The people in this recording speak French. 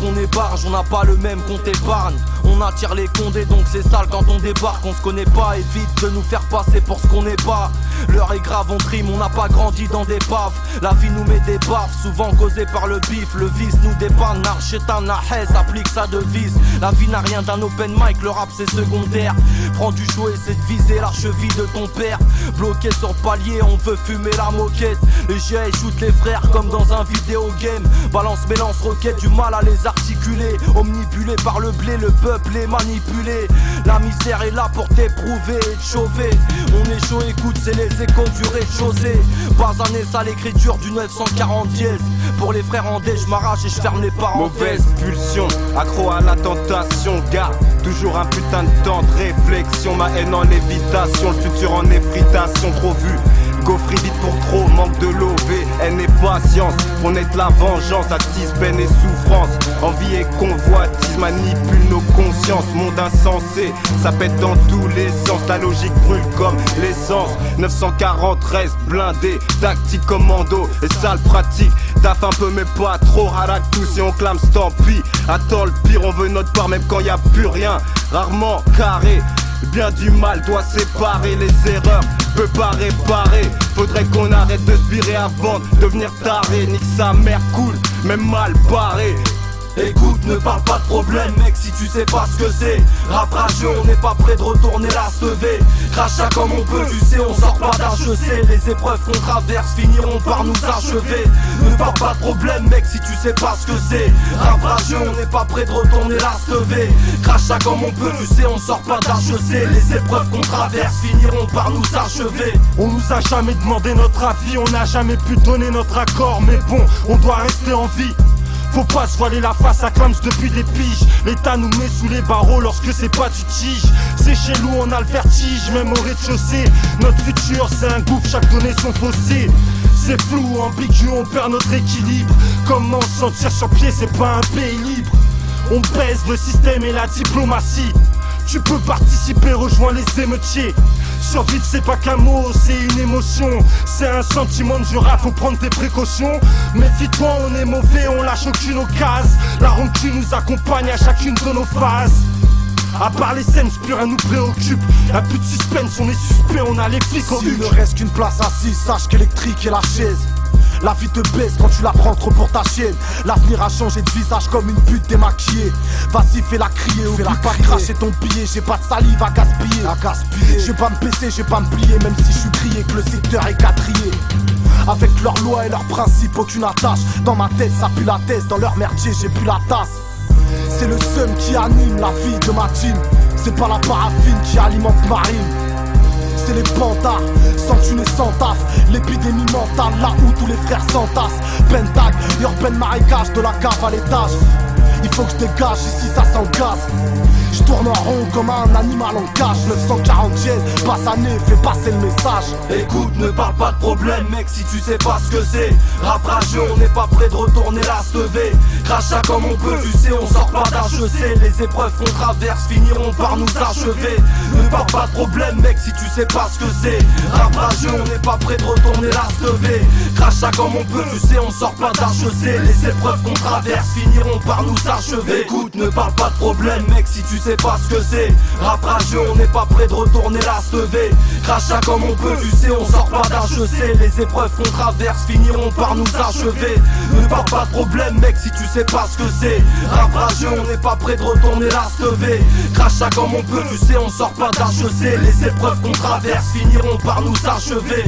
qu'on est barge, on n'a pas le même compte épargne. On attire les condés donc c'est sale quand on débarque. On se connaît pas, évite de nous faire passer pour ce qu'on n'est pas. L'heure est grave, on trime, on n'a pas grandi dans des baves. La vie nous met des baffes, souvent causées par le bif. Le vice nous dépanne, Narchetan, Nahes applique sa devise. La vie n'a rien d'un open mic, le rap c'est secondaire. Prends du chaud et c'est de viser la cheville de ton père. Bloqué sur le palier, on veut fumer la moquette. Les GI shootent les frères comme dans un vidéo game. Balance, mélange, roquette, du mal à les articuler. Omnibulé par le blé, le peuple est manipulé. La misère est là pour t'éprouver et te chauffer. On est chaud, écoute, c'est les échos du rez-de-chaussée. Basané, ça l'écriture du 940 dièse. Pour les frères en dé, je m'arrache et je ferme les parenthèses. Mauvaise pulsion, accro à la tentation, garde toujours un putain de temps de réflexion. Ma haine en lévitation, le futur en effritation. Trop vu, gaufri vite pour trop, manque de l'OV, haine et patience. Pour naître la vengeance, attise peine et souffrance. Envie et convoitise manipule nos consciences. Monde insensé, ça pète dans tous les sens. La logique brûle comme l'essence. 940 reste blindé, tactique commando et sale pratique. Taf un peu mais pas trop, harac tout si on clame stampy. Attends le pire, on veut notre part même quand y a plus rien. Rarement carré, bien du mal doit séparer. Les erreurs peut pas réparer. Faudrait qu'on arrête de se virer avant de devenir taré. Nique sa mère cool, même mal barré. Écoute, ne parle pas de problème mec si tu sais pas ce que c'est. Rap rageux, on n'est pas prêt de retourner la stevée. Crachat comme on peut, tu sais, on sort pas d'HEC. Les épreuves qu'on traverse finiront par nous achever. Ne parle pas de problème mec si tu sais pas ce que c'est. Rap rageux, on n'est pas prêt de retourner la stevée. Crachat comme on peut, tu sais, on sort pas d'HEC. Les épreuves qu'on traverse finiront par nous achever. On nous a jamais demandé notre avis, on n'a jamais pu donner notre accord. Mais bon, on doit rester en vie. Faut pas se voiler la face à Clams depuis des piges. L'État nous met sous les barreaux lorsque c'est pas du tige. C'est chez nous on a le vertige, même au rez-de-chaussée. Notre futur c'est un gouffre, chaque donnée son fossé. C'est flou, ambigu, on perd notre équilibre. Comment se sentir sur pied, c'est pas un pays libre. On baise le système et la diplomatie. Tu peux participer, rejoins les émeutiers. Survivre c'est pas qu'un mot, c'est une émotion. C'est un sentiment de jura, faut prendre tes précautions. Méfie-toi, on est mauvais, on lâche aucune occasion. La rancune nous accompagne à chacune de nos phases. À part les scènes, plus rien nous préoccupe. Y'a plus de suspense, on est suspect, on a les flics au S'il ne reste qu'une place assise, sache qu'électrique est la chaise. La vie te baisse quand tu la prends trop pour ta chienne. L'avenir a changé de visage comme une pute démaquillée. Vas-y fais-la crier, oublie pas de cracher ton billet. J'ai pas de salive à gaspiller, Je vais pas me baisser, je vais pas me plier. Même si je suis grillé, que le secteur est quatrié. Avec leurs lois et leurs principes, aucune attache. Dans ma tête ça pue la thèse, dans leur merdier j'ai plus la tasse. C'est le seum qui anime la vie de ma team. C'est pas la paraffine qui alimente ma rime. C'est les pantards, sans thune et sans taf. L'épidémie mentale, là où tous les frères s'entassent. Pentag, urbaine marécage de la cave à l'étage. Il faut que je dégage, ici ça s'engage. Je tourne en rond comme un animal en cage. 940 dièse, Basané, fais passer le message. Écoute, ne parle pas de problème mec si tu sais pas ce que c'est. Rap rageux, on n'est pas prêt de retourner la stevée. Crachat comme on peut, tu sais, on sort pas d'HEC. Les épreuves qu'on traverse finiront par nous achever. Ne parle pas de problème mec si tu sais pas ce que c'est. Rap rageux, on n'est pas prêt de retourner la stevée. Crachat comme on peut, tu sais, on sort pas d'HEC. Les épreuves qu'on traverse finiront par nous achever. Écoute, ne parle pas de problème mec si tu sais pas ce que c'est. Rap rageux, on n'est pas prêt de retourner la stevée. Crachat comme on peut, tu sais, on sort pas d'HEC. Les épreuves qu'on traverse finiront par nous achever. Ne parle pas de problème mec si tu sais pas ce que c'est. Rap rageux, on n'est pas prêt de retourner la stevée. Crachat comme on peut, tu sais, on sort pas d'HEC. Les épreuves qu'on traverse finiront par nous achever.